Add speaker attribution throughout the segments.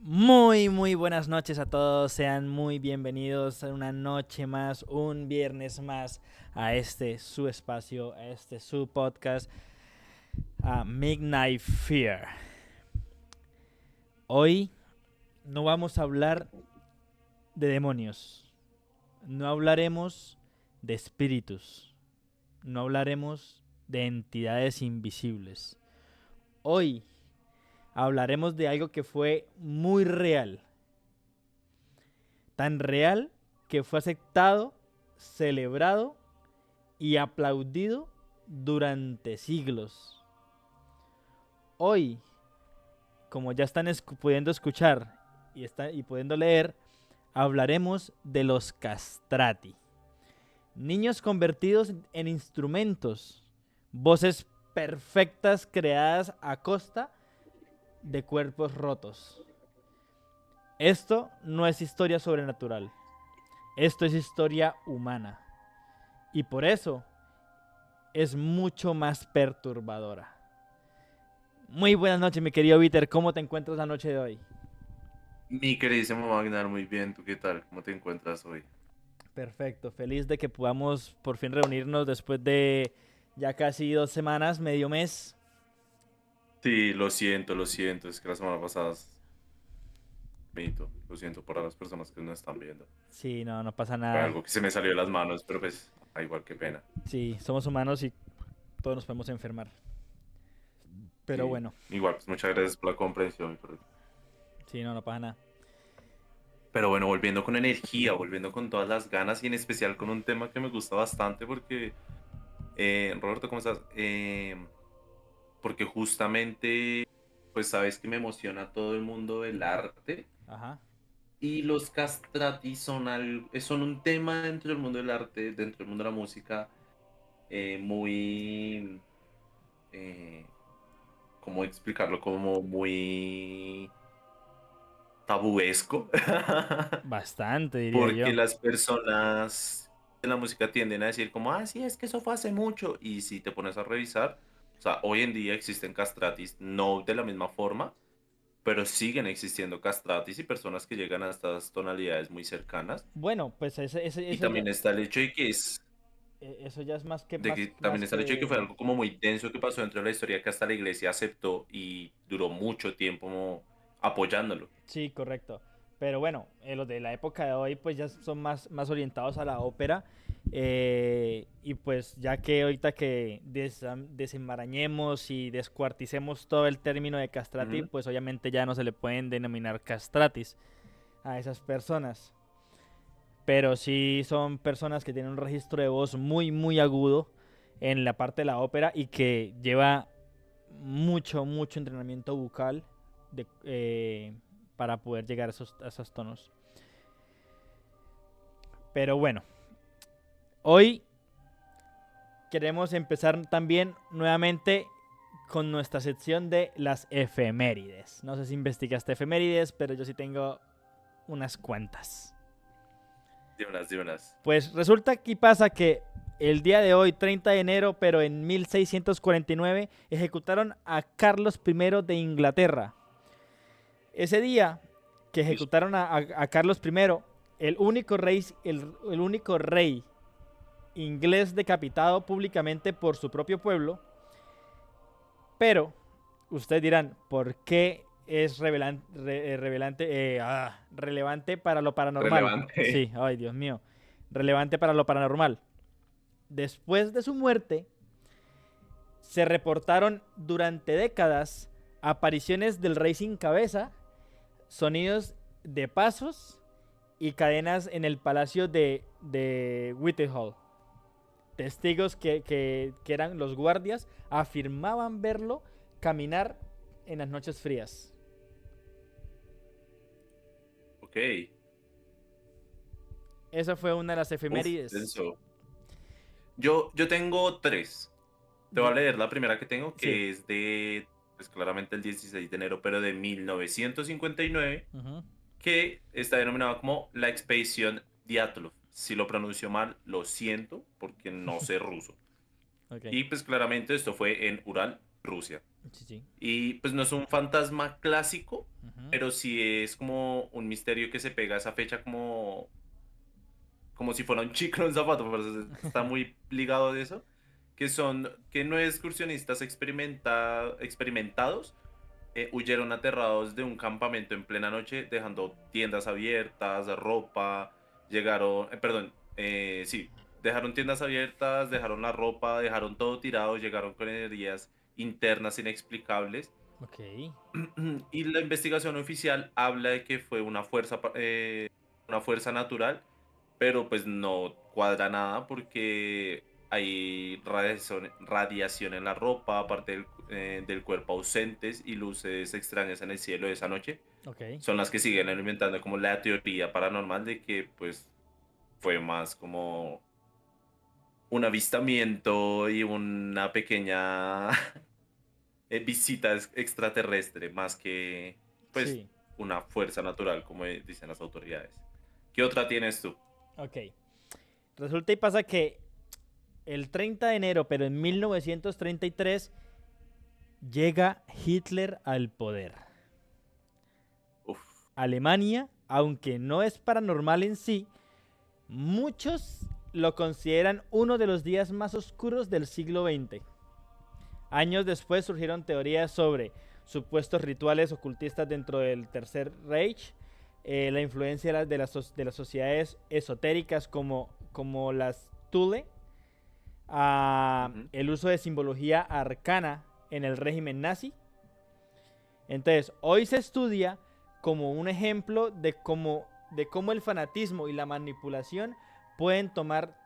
Speaker 1: Muy buenas noches a todos, sean muy bienvenidos a una noche más, un viernes más a este su espacio, a este su podcast, a Midnight Fear. Hoy no vamos a hablar de demonios, no hablaremos de espíritus, no hablaremos de entidades invisibles. Hoy hablaremos de algo que fue muy real. Tan real que fue aceptado, celebrado y aplaudido durante siglos. Hoy, como ya están pudiendo escuchar y pudiendo leer, hablaremos de los castrati. Niños convertidos en instrumentos, voces perfectas creadas a costa de cuerpos rotos. Esto no es historia sobrenatural. Esto es historia humana. Y por eso es mucho más perturbadora. Muy buenas noches, mi querido Viter. ¿Cómo te encuentras la noche de hoy?
Speaker 2: Mi queridísimo Magnar, muy bien, ¿tú qué tal? ¿Cómo te encuentras hoy?
Speaker 1: Perfecto. Feliz de que podamos por fin reunirnos después de ya casi 2 semanas, medio mes.
Speaker 2: Sí, lo siento, es que la semana pasada lo siento para las personas que no están viendo.
Speaker 1: Sí, no pasa
Speaker 2: Fue
Speaker 1: nada.
Speaker 2: algo que se me salió de las manos, pero pues, igual que pena.
Speaker 1: Sí, somos humanos y todos nos podemos enfermar. Pero
Speaker 2: Sí,
Speaker 1: bueno,
Speaker 2: igual, pues muchas gracias por la comprensión.
Speaker 1: sí, no pasa nada.
Speaker 2: Pero bueno, volviendo con energía, volviendo con todas las ganas y en especial con un tema que me gusta bastante porque, Roberto, ¿cómo estás? Porque justamente, pues sabes que me emociona todo el mundo del arte.
Speaker 1: Ajá.
Speaker 2: Y los castrati son un tema dentro del mundo del arte, dentro del mundo de la música, muy, eh, ¿cómo explicarlo? Como muy tabuesco,
Speaker 1: Bastante, diría
Speaker 2: porque
Speaker 1: yo.
Speaker 2: las personas de la música tienden a decir como, sí, es que eso fue hace mucho, y si te pones a revisar, o sea, hoy en día existen castratis, no de la misma forma, pero siguen existiendo castratis y personas que llegan a estas tonalidades muy cercanas.
Speaker 1: Bueno, pues
Speaker 2: Y también está el hecho de que
Speaker 1: eso ya es más que,
Speaker 2: de que también está el hecho de que fue algo como muy denso que pasó dentro de la historia que hasta la iglesia aceptó y duró mucho tiempo como apoyándolo.
Speaker 1: Sí, correcto. Pero bueno, los de la época de hoy pues ya son más orientados a la ópera. Y pues ya que ahorita que desenmarañemos y descuarticemos todo el término de castrati,
Speaker 2: Ujú.
Speaker 1: pues obviamente ya no se le pueden denominar castratis a esas personas. Pero sí son personas que tienen un registro de voz muy agudo en la parte de la ópera y que lleva mucho entrenamiento bucal para poder llegar a esos tonos. Pero bueno, hoy queremos empezar también nuevamente con nuestra sección de las efemérides. No sé si investigaste efemérides, pero yo sí tengo unas cuantas.
Speaker 2: Dímelas.
Speaker 1: Pues resulta que pasa que el día de hoy, 30 de enero, pero en 1649, ejecutaron a Carlos I de Inglaterra. Ese día que
Speaker 2: Uy,
Speaker 1: ejecutaron a Carlos I, el único rey inglés decapitado públicamente por su propio pueblo, pero ustedes dirán, ¿por qué es relevante para lo paranormal?
Speaker 2: relevante.
Speaker 1: Sí, ay Dios mío, relevante para lo paranormal. Después de su muerte, se reportaron durante décadas apariciones del rey sin cabeza, sonidos de pasos y cadenas en el palacio de Whitehall. Testigos que eran los guardias afirmaban verlo caminar en las noches frías.
Speaker 2: Ok.
Speaker 1: Esa fue una de las
Speaker 2: Uf,
Speaker 1: efemérides.
Speaker 2: denso. Yo tengo tres. Te voy a leer la primera que tengo,
Speaker 1: Sí.
Speaker 2: que es de, pues claramente el 16 de enero, pero de 1959,
Speaker 1: Ujú.
Speaker 2: que está denominada como la expedición Diatlov. Si lo pronuncio mal, lo siento, porque no sé ruso.
Speaker 1: Ok.
Speaker 2: Y pues claramente esto fue en Ural. Rusia.
Speaker 1: Sí, sí.
Speaker 2: Y pues no es un fantasma clásico,
Speaker 1: Ujú.
Speaker 2: pero sí es como un misterio que se pega a esa fecha como si fuera un chico en un zapato, pero está muy ligado de eso, que no excursionistas experimentados huyeron aterrados de un campamento en plena noche, dejando tiendas abiertas, ropa, sí, dejaron tiendas abiertas, dejaron la ropa, dejaron todo tirado, llegaron con heridas internas inexplicables.
Speaker 1: Ok.
Speaker 2: Y la investigación oficial habla de que fue una fuerza natural, pero pues no cuadra nada porque hay radiación en la ropa, aparte del cuerpo ausentes y luces extrañas en el cielo de esa noche.
Speaker 1: Ok.
Speaker 2: Son las que siguen alimentando como la teoría paranormal de que pues fue más como un avistamiento y una pequeña visita extraterrestre, más que pues
Speaker 1: Sí.
Speaker 2: una fuerza natural, como dicen las autoridades. ¿Qué otra tienes tú?
Speaker 1: Ok. Resulta y pasa que el 30 de enero, pero en 1933, llega Hitler al poder.
Speaker 2: Uf,
Speaker 1: Alemania, aunque no es paranormal en sí, muchos lo consideran uno de los días más oscuros del siglo XX. Años después surgieron teorías sobre supuestos rituales ocultistas dentro del Tercer Reich, la influencia de las sociedades esotéricas como las Thule,
Speaker 2: ujú.
Speaker 1: el uso de simbología arcana en el régimen nazi. Entonces, hoy se estudia como un ejemplo de cómo el fanatismo y la manipulación pueden tomar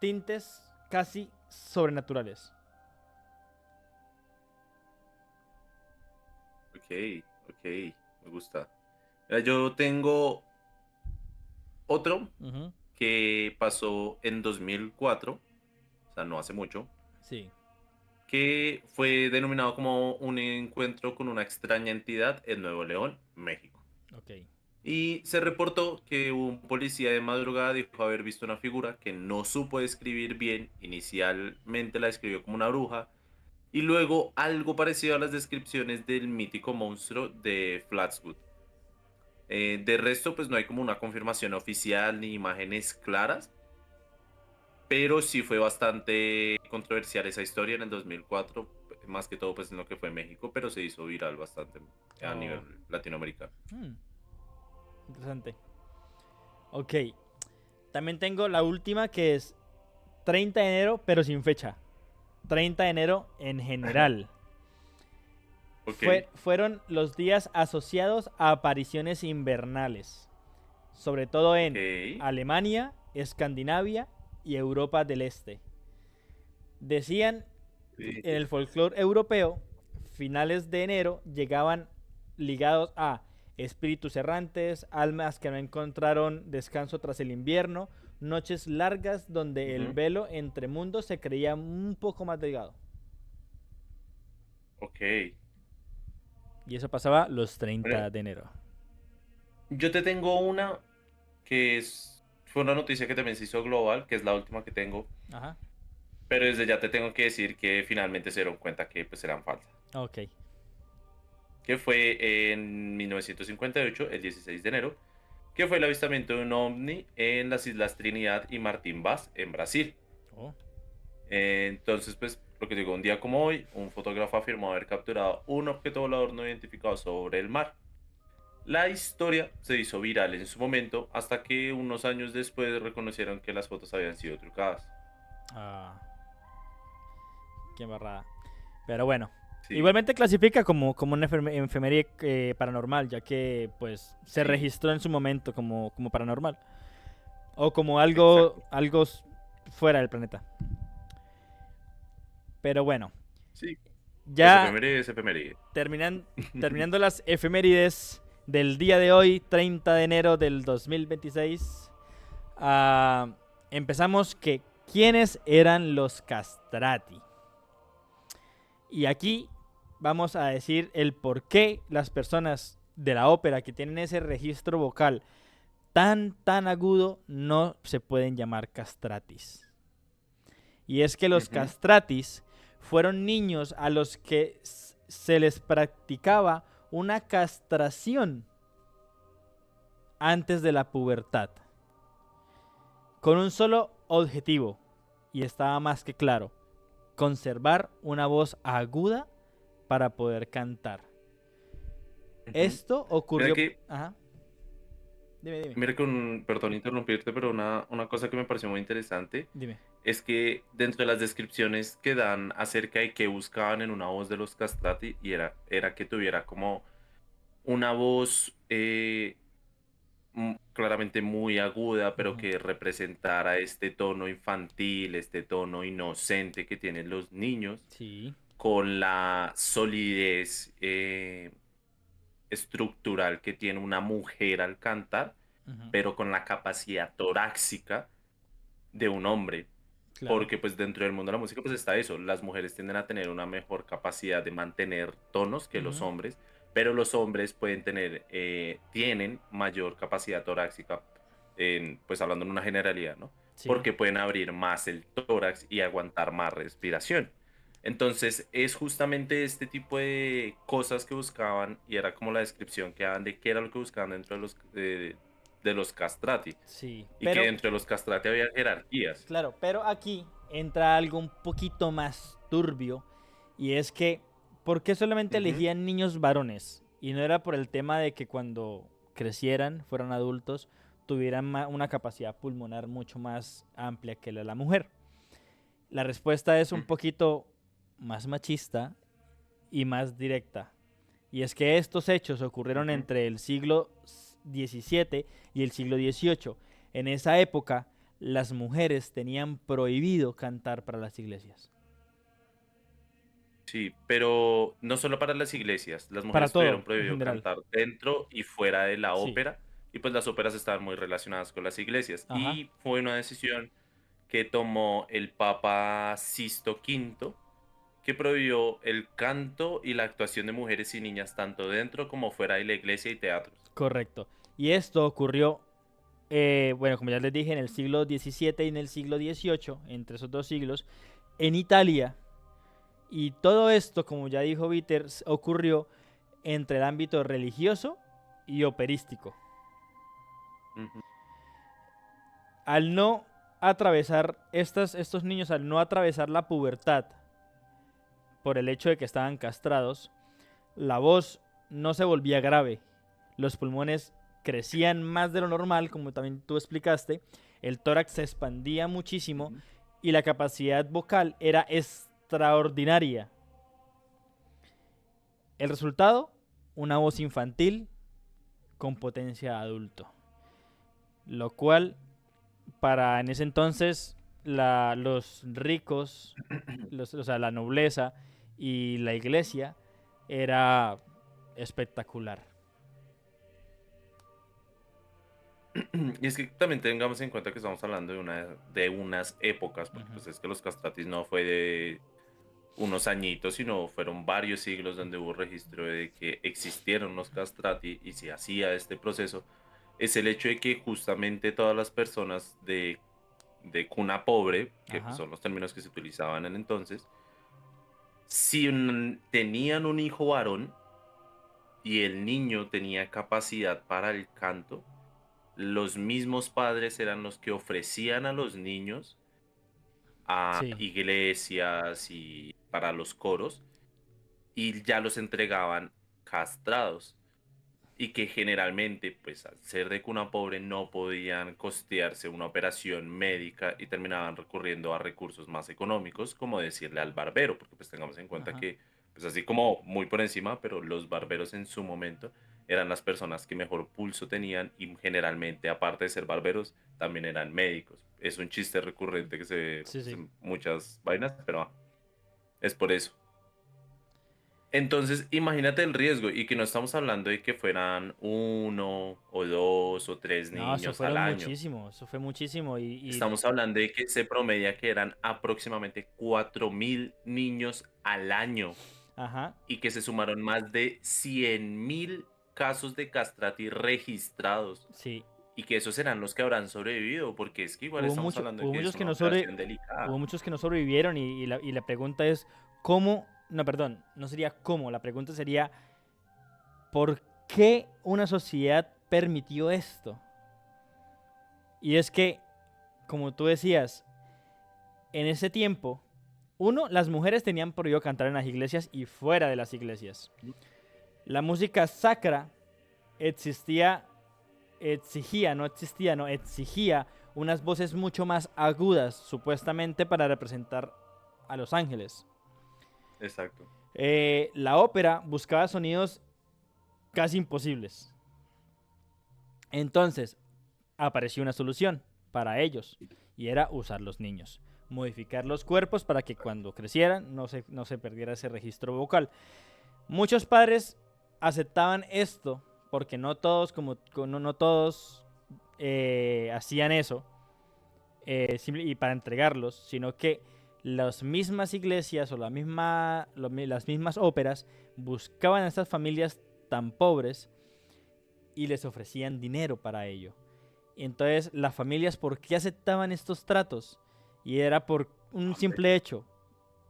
Speaker 1: tintes casi sobrenaturales.
Speaker 2: Ok, ok, me gusta. Yo tengo otro
Speaker 1: Ujú.
Speaker 2: que pasó en 2004, o sea, no hace mucho,
Speaker 1: Sí,
Speaker 2: que fue denominado como un encuentro con una extraña entidad en Nuevo León, México.
Speaker 1: ok.
Speaker 2: Y se reportó que un policía de madrugada dijo haber visto una figura que no supo describir bien. Inicialmente la describió como una bruja y luego algo parecido a las descripciones del mítico monstruo de Flatswood. De resto, pues no hay como una confirmación oficial ni imágenes claras, pero sí fue bastante controversial esa historia en el 2004, más que todo pues en lo que fue México, pero se hizo viral bastante a
Speaker 1: Oh,
Speaker 2: nivel latinoamericano.
Speaker 1: interesante. Ok. También tengo la última que es 30 de enero, pero sin fecha. 30 de enero en general.
Speaker 2: Ok,
Speaker 1: Fueron los días asociados a apariciones invernales, sobre todo
Speaker 2: ok.
Speaker 1: en Alemania, Escandinavia y Europa del Este. Decían en el folclore europeo, finales de enero llegaban ligados a espíritus errantes, almas que no encontraron descanso tras el invierno, noches largas donde el
Speaker 2: Ujú.
Speaker 1: velo entre mundos se creía un poco más delgado.
Speaker 2: Ok.
Speaker 1: Y eso pasaba los
Speaker 2: Bueno,
Speaker 1: 30 de enero.
Speaker 2: yo te tengo una fue una noticia que también se hizo global, que es la última que tengo,
Speaker 1: Ajá.
Speaker 2: pero desde ya te tengo que decir que finalmente se dieron cuenta que pues eran falsas.
Speaker 1: Ok.
Speaker 2: Que fue en 1958, el 16 de enero, que fue el avistamiento de un ovni en las Islas Trinidad y Martín Vaz, en Brasil.
Speaker 1: Oh.
Speaker 2: Entonces, pues, lo que digo, un día como hoy, un fotógrafo afirmó haber capturado un objeto volador no identificado sobre el mar. La historia se hizo viral en su momento hasta que unos años después reconocieron que las fotos habían sido trucadas.
Speaker 1: Ah, qué embarrada. Pero bueno.
Speaker 2: Sí,
Speaker 1: Igualmente clasifica como una efeméride paranormal, ya que pues se
Speaker 2: sí,
Speaker 1: registró en su momento como paranormal. O como
Speaker 2: exacto.
Speaker 1: algo fuera del planeta. Pero bueno,
Speaker 2: Sí, pues
Speaker 1: ya
Speaker 2: efeméride es efeméride.
Speaker 1: terminan, terminando las efemérides del día de hoy, 30 de enero del 2026. ah, Empezamos que quiénes eran los castrati. Y aquí vamos a decir el por qué las personas de la ópera que tienen ese registro vocal tan agudo no se pueden llamar castratis. Y es que los
Speaker 2: Ujú.
Speaker 1: castratis fueron niños a los que se les practicaba una castración antes de la pubertad, con un solo objetivo, y estaba más que claro: conservar una voz aguda para poder cantar.
Speaker 2: Ujú.
Speaker 1: Esto
Speaker 2: Mira
Speaker 1: ocurrió...
Speaker 2: que,
Speaker 1: Ajá, dime,
Speaker 2: mira que perdón interrumpirte, pero una cosa que me pareció muy interesante
Speaker 1: dime.
Speaker 2: es que dentro de las descripciones que dan acerca de qué buscaban en una voz de los castrati, y era que tuviera como una voz claramente muy aguda, pero
Speaker 1: Ujú.
Speaker 2: que representara este tono infantil, este tono inocente que tienen los niños,
Speaker 1: Sí.
Speaker 2: con la solidez estructural que tiene una mujer al cantar,
Speaker 1: Ujú.
Speaker 2: pero con la capacidad torácica de un hombre.
Speaker 1: Claro.
Speaker 2: Porque pues dentro del mundo de la música pues está eso, las mujeres tienden a tener una mejor capacidad de mantener tonos que los
Speaker 1: Ujú.
Speaker 2: hombres, pero los hombres pueden tener, tienen mayor capacidad torácica, pues hablando en una generalidad, ¿no?
Speaker 1: Sí.
Speaker 2: Porque pueden abrir más el tórax y aguantar más respiración. Entonces es justamente este tipo de cosas que buscaban y era como la descripción que daban de qué era lo que buscaban dentro de los castrati
Speaker 1: Sí.
Speaker 2: y que
Speaker 1: Pero,
Speaker 2: dentro de los castrati había jerarquías.
Speaker 1: claro, pero aquí entra algo un poquito más turbio, y es que, ¿por qué solamente
Speaker 2: Ujú.
Speaker 1: elegían niños varones? Y no era por el tema de que cuando crecieran, fueran adultos, tuvieran una capacidad pulmonar mucho más amplia que la de la mujer. La respuesta es un
Speaker 2: Ujú.
Speaker 1: poquito más machista y más directa. Y es que estos hechos ocurrieron
Speaker 2: Ujú.
Speaker 1: entre el siglo XVII y el siglo XVIII. En esa época, las mujeres tenían prohibido cantar para las iglesias.
Speaker 2: Sí, pero no solo para las iglesias, las
Speaker 1: Para
Speaker 2: mujeres tuvieron
Speaker 1: todo, en
Speaker 2: prohibido
Speaker 1: general.
Speaker 2: cantar dentro y fuera de la
Speaker 1: Sí.
Speaker 2: ópera, y pues las óperas estaban muy relacionadas con las iglesias.
Speaker 1: Ajá.
Speaker 2: Y fue una decisión que tomó el Papa Sisto V, que prohibió el canto y la actuación de mujeres y niñas tanto dentro como fuera de la iglesia y teatros.
Speaker 1: Correcto. Y esto ocurrió, bueno, como ya les dije, en el siglo XVII y en el siglo XVIII, entre esos dos siglos, en Italia. Y todo esto, como ya dijo Víter, ocurrió entre el ámbito religioso y operístico.
Speaker 2: Ujú.
Speaker 1: Al no atravesar, estos niños, al no atravesar la pubertad por el hecho de que estaban castrados, la voz no se volvía grave. Los pulmones crecían más de lo normal, como también tú explicaste. El tórax se expandía muchísimo
Speaker 2: Ujú.
Speaker 1: y la capacidad vocal era extraordinaria. El resultado, una voz infantil con potencia de adulto. Lo cual, para en ese entonces, los ricos, o sea, la nobleza y la iglesia, era espectacular.
Speaker 2: Y es que también tengamos en cuenta que estamos hablando de unas épocas, porque
Speaker 1: Ujú.
Speaker 2: pues es que los castratis no fue de unos añitos, sino fueron varios siglos donde hubo registro de que existieron los castrati y se hacía este proceso, es el hecho de que justamente todas las personas de cuna pobre, que pues,
Speaker 1: Ajá.
Speaker 2: son los términos que se utilizaban en entonces, si tenían un hijo varón y el niño tenía capacidad para el canto, los mismos padres eran los que ofrecían a los niños a
Speaker 1: Sí.
Speaker 2: iglesias y para los coros y ya los entregaban castrados y que generalmente, pues al ser de cuna pobre, no podían costearse una operación médica y terminaban recurriendo a recursos más económicos, como decirle al barbero, porque pues tengamos en cuenta
Speaker 1: Ajá.
Speaker 2: que, pues así como muy por encima, pero los barberos en su momento eran las personas que mejor pulso tenían y generalmente, aparte de ser barberos, también eran médicos. Es un chiste recurrente que se ve
Speaker 1: Sí,
Speaker 2: pues,
Speaker 1: sí.
Speaker 2: en muchas vainas, pero es por eso. Entonces, imagínate el riesgo y que no estamos hablando de que fueran uno o dos o tres
Speaker 1: No, eso
Speaker 2: niños al
Speaker 1: fueron
Speaker 2: año.
Speaker 1: muchísimo. Eso fue muchísimo.
Speaker 2: Estamos hablando de que se promedia que eran aproximadamente 4.000 niños al año
Speaker 1: Ajá.
Speaker 2: y que se sumaron más de 100.000 casos de castrati registrados
Speaker 1: Sí.
Speaker 2: y que esos serán los que habrán sobrevivido, porque es que igual estamos hablando de
Speaker 1: Hubo
Speaker 2: que
Speaker 1: muchos
Speaker 2: es
Speaker 1: que
Speaker 2: una
Speaker 1: no
Speaker 2: operación delicada.
Speaker 1: hubo muchos que no sobrevivieron, y la pregunta es, ¿cómo? No, perdón, no sería cómo, la pregunta sería, ¿por qué una sociedad permitió esto? Y es que, como tú decías, en ese tiempo, uno, las mujeres tenían prohibido cantar en las iglesias y fuera de las iglesias. La música sacra existía, exigía unas voces mucho más agudas, supuestamente para representar a los ángeles.
Speaker 2: Exacto.
Speaker 1: La ópera buscaba sonidos casi imposibles. Entonces, apareció una solución para ellos, y era usar los niños. Modificar los cuerpos para que cuando crecieran no se perdiera ese registro vocal. Muchos padres aceptaban esto porque no todos, no todos hacían eso y para entregarlos, sino que las mismas iglesias o las mismas óperas buscaban a estas familias tan pobres y les ofrecían dinero para ello. Y entonces las familias, ¿por qué aceptaban estos tratos? Y era por un simple hecho: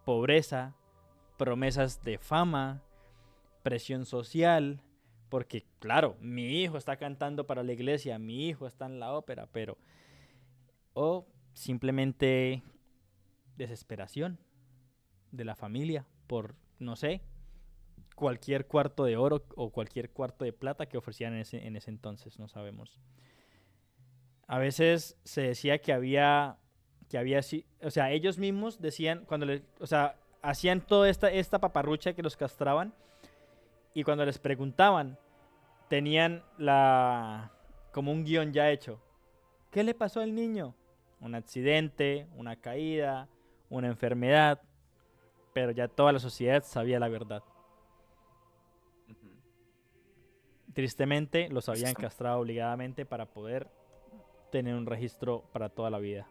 Speaker 1: pobreza, promesas de fama, presión social, porque claro, mi hijo está cantando para la iglesia, mi hijo está en la ópera, pero... O simplemente desesperación de la familia por, no sé, cualquier cuarto de oro o cualquier cuarto de plata que ofrecían en ese entonces, no sabemos. A veces se decía o sea, ellos mismos decían, o sea, hacían toda esta paparrucha que los castraban, y cuando les preguntaban, tenían como un guión ya hecho. ¿Qué le pasó al niño? Un accidente, una caída, una enfermedad, pero ya toda la sociedad sabía la verdad.
Speaker 2: Ujú.
Speaker 1: Tristemente, los
Speaker 2: Eso
Speaker 1: habían
Speaker 2: está-
Speaker 1: castrado obligadamente para poder tener un registro para toda la vida.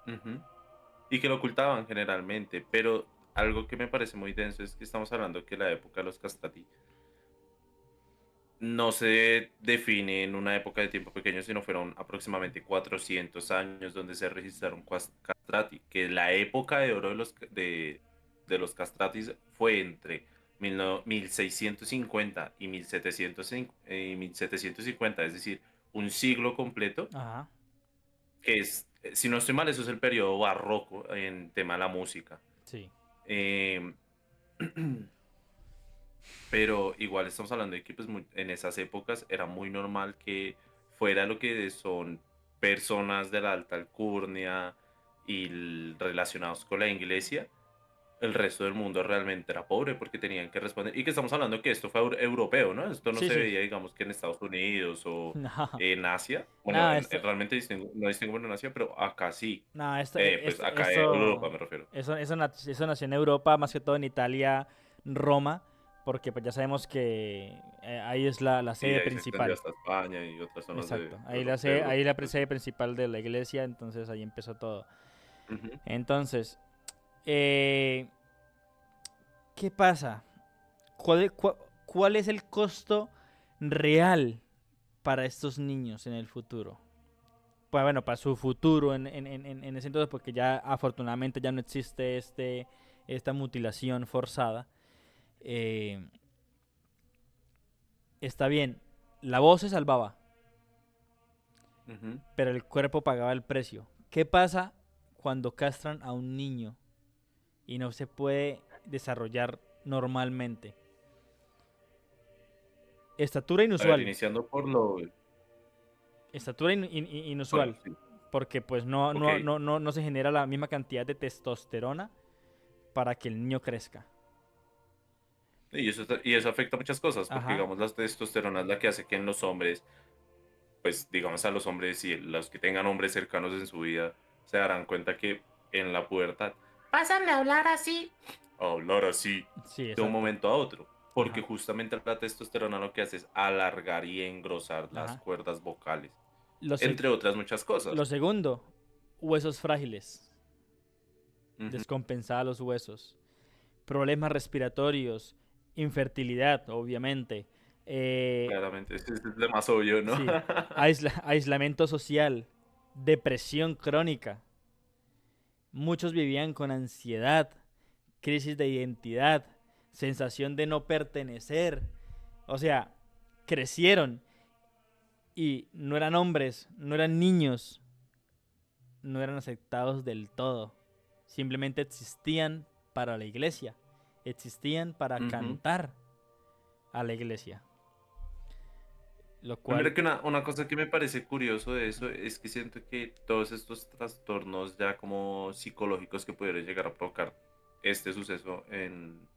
Speaker 2: Ujú. Y que lo ocultaban generalmente, pero algo que me parece muy denso es que estamos hablando que la época de los castrati no se define en una época de tiempo pequeño, sino fueron aproximadamente 400 años donde se registraron castrati, que la época de oro de los castratis fue entre 1650 y 1750, es decir, un siglo completo,
Speaker 1: Ajá,
Speaker 2: que es, si no estoy mal, eso es el periodo barroco en tema de la música.
Speaker 1: sí.
Speaker 2: Em, Pero igual estamos hablando de que pues, en esas épocas era muy normal que fuera lo que son personas de la alta alcurnia y relacionados con la iglesia, el resto del mundo realmente era pobre porque tenían que responder. Y que estamos hablando que esto fue europeo, ¿no? Esto no
Speaker 1: Sí,
Speaker 2: se
Speaker 1: sí.
Speaker 2: veía, digamos, que en Estados Unidos o
Speaker 1: No,
Speaker 2: en Asia. Bueno,
Speaker 1: nada, esto,
Speaker 2: realmente no distingo en Asia, pero acá sí.
Speaker 1: nada,
Speaker 2: Pues acá en Europa me refiero.
Speaker 1: eso nació en Europa, más que todo en Italia, Roma, porque pues ya sabemos que ahí es la
Speaker 2: Y
Speaker 1: sede
Speaker 2: ahí se extendió
Speaker 1: principal.
Speaker 2: hasta España y otras zonas
Speaker 1: Exacto,
Speaker 2: de
Speaker 1: ahí
Speaker 2: Europa.
Speaker 1: la
Speaker 2: Pues,
Speaker 1: sede principal de la iglesia, entonces ahí empezó todo.
Speaker 2: ujú,
Speaker 1: Entonces, eh, ¿qué pasa? ¿Cuál es el costo real para estos niños en el futuro? Pues bueno, para su futuro en ese entonces, porque ya afortunadamente ya no existe esta mutilación forzada. Eh, Está bien, la voz se salvaba,
Speaker 2: ujú.
Speaker 1: pero el cuerpo pagaba el precio. ¿Qué pasa cuando castran a un niño y no se puede desarrollar normalmente? Estatura
Speaker 2: A ver,
Speaker 1: inusual.
Speaker 2: iniciando por lo...
Speaker 1: Estatura
Speaker 2: Bueno,
Speaker 1: inusual.
Speaker 2: sí,
Speaker 1: Porque pues
Speaker 2: ok.
Speaker 1: no se genera la misma cantidad de testosterona para que el niño crezca.
Speaker 2: Y eso afecta muchas cosas, porque
Speaker 1: Ajá.
Speaker 2: digamos la testosterona es la que hace que en los hombres, pues digamos a los hombres y los que tengan hombres cercanos en su vida, se darán cuenta que en la pubertad, pásame a hablar así,
Speaker 1: Sí,
Speaker 2: de un
Speaker 1: exacto.
Speaker 2: momento a otro. Porque
Speaker 1: Ajá.
Speaker 2: justamente la testosterona lo que hace es alargar y engrosar las
Speaker 1: Ajá.
Speaker 2: cuerdas vocales,
Speaker 1: Lo, seg-
Speaker 2: entre otras muchas
Speaker 1: lo
Speaker 2: cosas.
Speaker 1: segundo, huesos frágiles.
Speaker 2: Ujú.
Speaker 1: Descompensada los huesos. Problemas respiratorios. Infertilidad, obviamente.
Speaker 2: Claramente, es lo más obvio, ¿no?
Speaker 1: Sí. Aislamiento social. Depresión crónica. Muchos vivían con ansiedad, crisis de identidad, sensación de no pertenecer. O sea, crecieron y no eran hombres, no eran niños, no eran aceptados del todo. Simplemente existían para la iglesia, existían para
Speaker 2: Ujú.
Speaker 1: cantar a la iglesia. Lo
Speaker 2: Pues
Speaker 1: cual,
Speaker 2: mira que una cosa que me parece curioso de eso es que siento que todos estos trastornos ya como psicológicos que pudieron llegar a provocar este suceso en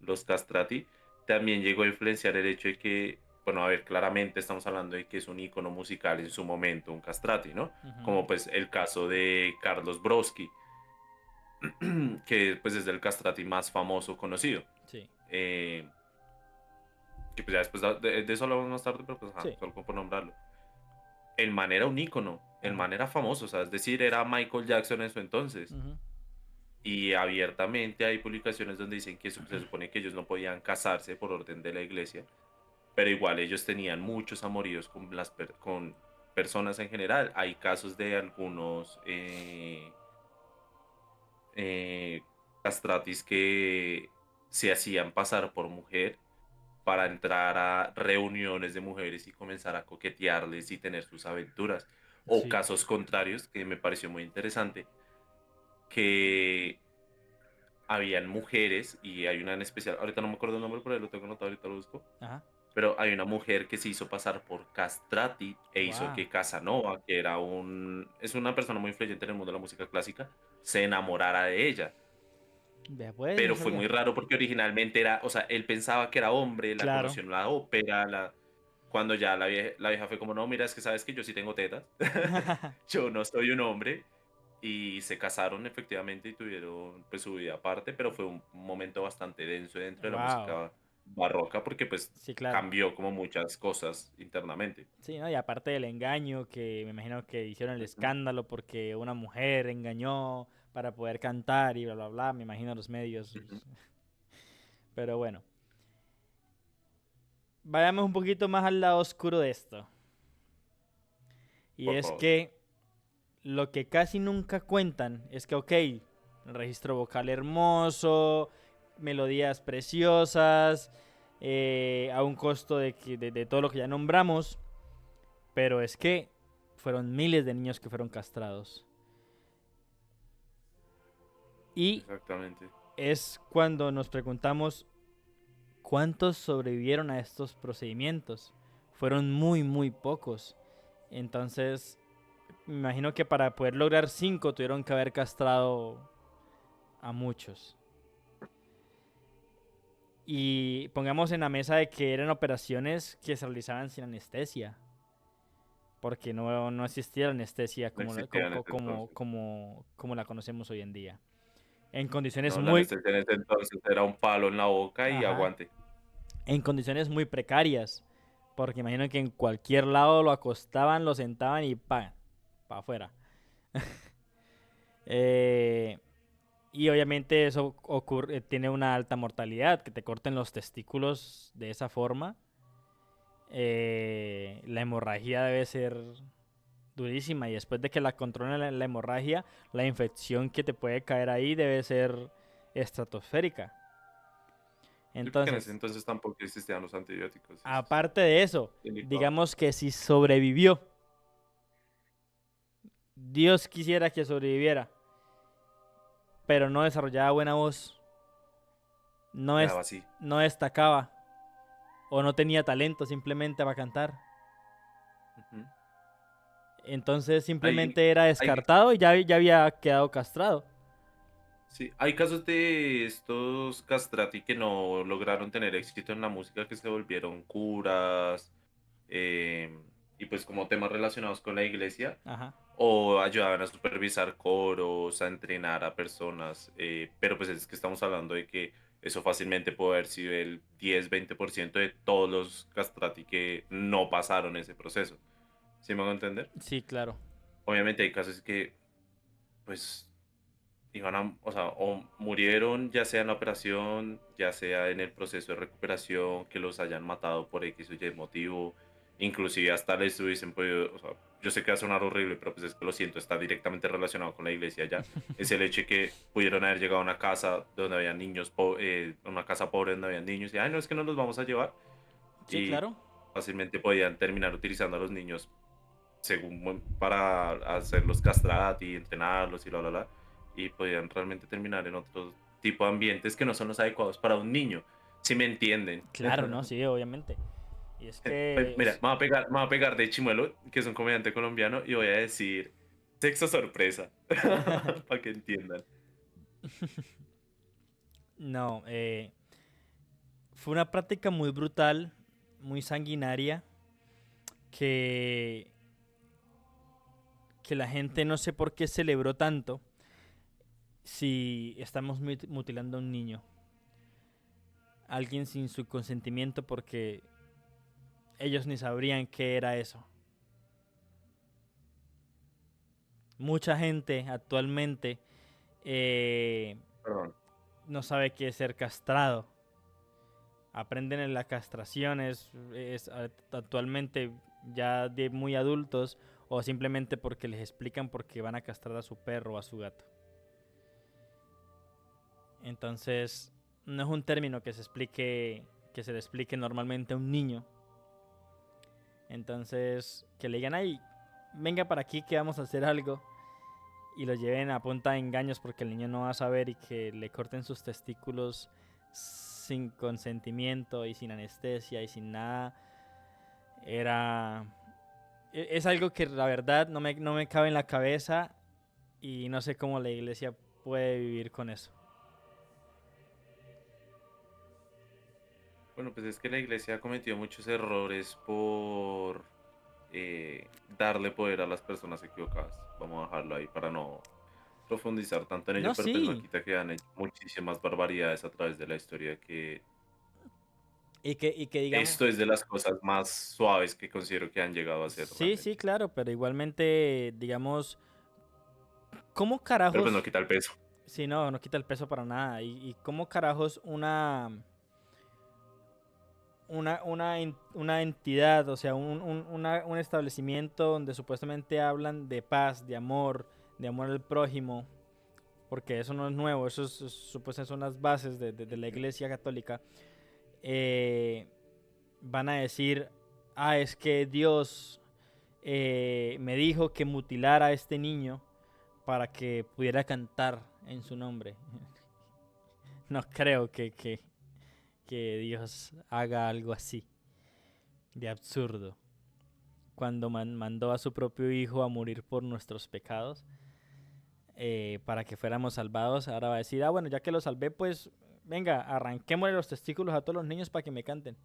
Speaker 2: los castrati, también llegó a influenciar el hecho de que, bueno, a ver, claramente estamos hablando de que es un ícono musical en su momento, un castrati, ¿no?
Speaker 1: ujú,
Speaker 2: Como pues el caso de Carlos Broski, que pues es el castrati más famoso conocido.
Speaker 1: sí,
Speaker 2: Eh, que pues ya después de eso hablamos más tarde, pero pues ajá,
Speaker 1: sí,
Speaker 2: solo por nombrarlo. El man era un ícono, el
Speaker 1: ajá,
Speaker 2: man era famoso, o sea, es decir, era Michael Jackson en su entonces.
Speaker 1: ujú,
Speaker 2: Y abiertamente hay publicaciones donde dicen que se supone que ellos no podían casarse por orden de la iglesia, pero igual ellos tenían muchos amoríos con con personas en general. Hay casos de algunos eh, castratis que se hacían pasar por mujer para entrar a reuniones de mujeres y comenzar a coquetearles y tener sus aventuras. O
Speaker 1: sí,
Speaker 2: casos contrarios, que me pareció muy interesante, que habían mujeres, y hay una en especial, ahorita no me acuerdo el nombre, pero ahí lo tengo anotado, ahorita lo busco,
Speaker 1: ajá,
Speaker 2: pero hay una mujer que se hizo pasar por castrati e hizo
Speaker 1: wow,
Speaker 2: que Casanova, que es una persona muy influyente en el mundo de la música clásica, se enamorara de ella.
Speaker 1: vea pues, no
Speaker 2: Pero fue
Speaker 1: sabía,
Speaker 2: muy raro porque originalmente era, o sea, él pensaba que era hombre, la
Speaker 1: claro,
Speaker 2: conoció en la ópera, cuando ya la vieja fue como, no, mira, es que sabes que yo sí tengo tetas, yo no soy un hombre, y se casaron efectivamente y tuvieron pues su vida aparte, pero fue un momento bastante denso dentro de la
Speaker 1: wow,
Speaker 2: música barroca porque pues
Speaker 1: sí, claro.
Speaker 2: cambió como muchas cosas internamente.
Speaker 1: Sí, ¿no? Y aparte del engaño, que me imagino que hicieron el
Speaker 2: Ujú,
Speaker 1: escándalo porque una mujer engañó para poder cantar y bla, bla, bla, me imagino los medios.
Speaker 2: ujú.
Speaker 1: Pero bueno, vayamos un poquito más al lado oscuro de esto. Y
Speaker 2: Por
Speaker 1: es
Speaker 2: favor.
Speaker 1: que lo que casi nunca cuentan es que, ok, registro vocal hermoso, melodías preciosas, a un costo de todo lo que ya nombramos, pero es que fueron miles de niños que fueron castrados. Y
Speaker 2: Exactamente.
Speaker 1: es cuando nos preguntamos cuántos sobrevivieron a estos procedimientos. Fueron muy, muy pocos. Entonces, me imagino que para poder lograr 5 tuvieron que haber castrado a muchos. Y pongamos en la mesa de que eran operaciones que se realizaban sin anestesia. Porque no existía la anestesia
Speaker 2: No
Speaker 1: como,
Speaker 2: existía en ese entonces.
Speaker 1: como la conocemos hoy en día. En condiciones
Speaker 2: No, la
Speaker 1: muy...
Speaker 2: anestesia en ese entonces era un palo en la boca y
Speaker 1: Ajá.
Speaker 2: aguante.
Speaker 1: En condiciones muy precarias. Porque imagino que en cualquier lado lo acostaban, lo sentaban y pa, para afuera. Eh, y obviamente eso ocurre, tiene una alta mortalidad, que te corten los testículos de esa forma. La hemorragia debe ser durísima y después de que la controlen la hemorragia, la infección que te puede caer ahí debe ser estratosférica.
Speaker 2: Yo creo que en ese
Speaker 1: Entonces,
Speaker 2: entonces tampoco existían los antibióticos. Eso es
Speaker 1: aparte de eso,
Speaker 2: delicado.
Speaker 1: digamos que si sobrevivió, Dios quisiera que sobreviviera, pero no desarrollaba buena voz, no,
Speaker 2: Quedaba así.
Speaker 1: no destacaba o no tenía talento simplemente para cantar.
Speaker 2: Ujú.
Speaker 1: Entonces
Speaker 2: Hay,
Speaker 1: simplemente era
Speaker 2: hay,
Speaker 1: descartado y ya había quedado castrado.
Speaker 2: sí, hay casos de estos castrati que no lograron tener éxito en la música, que se volvieron curas, y pues como temas relacionados con la iglesia,
Speaker 1: Ajá.
Speaker 2: o ayudaban a supervisar coros, a entrenar a personas, pero pues es que estamos hablando de que eso fácilmente puede haber sido el 10-20% de todos los castrati que no pasaron ese proceso. ¿Sí me hago entender?
Speaker 1: Sí, claro.
Speaker 2: Obviamente hay casos que pues iban a, o sea, o murieron ya sea en la operación, ya sea en el proceso de recuperación, que los hayan matado por X o Y motivo, inclusive hasta les hubiesen podido, o sea, yo sé que va a sonar horrible, pero pues es que lo siento, está directamente relacionado con la iglesia ya, es el hecho de que pudieron haber llegado a una casa donde había niños, una casa pobre donde había niños, y, ay, no, es que no los vamos a llevar,
Speaker 1: Sí,
Speaker 2: y
Speaker 1: claro.
Speaker 2: fácilmente podían terminar utilizando a los niños según para hacerlos castrar y entrenarlos y bla, y podían realmente terminar en otro tipo de ambientes que no son los adecuados para un niño, si me entienden.
Speaker 1: Claro, no, sí, obviamente. Y es que
Speaker 2: Mira, me voy a pegar de Chimuelo, que es un comediante colombiano, y voy a decir sexo sorpresa, para que entiendan.
Speaker 1: no, fue una práctica muy brutal, muy sanguinaria, que, que la gente no sé por qué celebró tanto si estamos mutilando a un niño. Alguien sin su consentimiento porque ellos ni sabrían qué era eso. Mucha gente actualmente
Speaker 2: Perdón.
Speaker 1: no sabe qué es ser castrado. Aprenden en la castración actualmente ya de muy adultos o simplemente porque les explican por qué van a castrar a su perro o a su gato. Entonces, no es un término que se le explique normalmente a un niño. Entonces, que le digan, ay, venga para aquí que vamos a hacer algo. Y lo lleven a punta de engaños porque el niño no va a saber y que le corten sus testículos sin consentimiento y sin anestesia y sin nada. Es algo que la verdad no me cabe en la cabeza y no sé cómo la iglesia puede vivir con eso.
Speaker 2: Bueno, pues es que la iglesia ha cometido muchos errores por darle poder a las personas equivocadas. Vamos a dejarlo ahí para no profundizar tanto en ello,
Speaker 1: No,
Speaker 2: pero pues no
Speaker 1: sí.
Speaker 2: quita que han hecho muchísimas barbaridades a través de la historia, que
Speaker 1: Y que digamos,
Speaker 2: esto es de las cosas más suaves que considero que han llegado a ser
Speaker 1: sí, sí,
Speaker 2: realmente.
Speaker 1: claro, pero igualmente, digamos, ¿cómo
Speaker 2: Pero pues no
Speaker 1: carajos?
Speaker 2: quita el peso.
Speaker 1: Sí, no, no quita el peso para nada. Y cómo carajos una entidad, o sea, un establecimiento donde supuestamente hablan de paz, de amor al prójimo, porque eso no es nuevo, supuestamente son las bases de la Iglesia Católica, eh, van a decir, ah, es que Dios me dijo que mutilara a este niño para que pudiera cantar en su nombre. No creo que Dios haga algo así, de absurdo. Cuando mandó a su propio hijo a morir por nuestros pecados, para que fuéramos salvados, ahora va a decir, ah, bueno, ya que lo salvé, pues venga, arranquémosle los testículos a todos los niños para que me canten.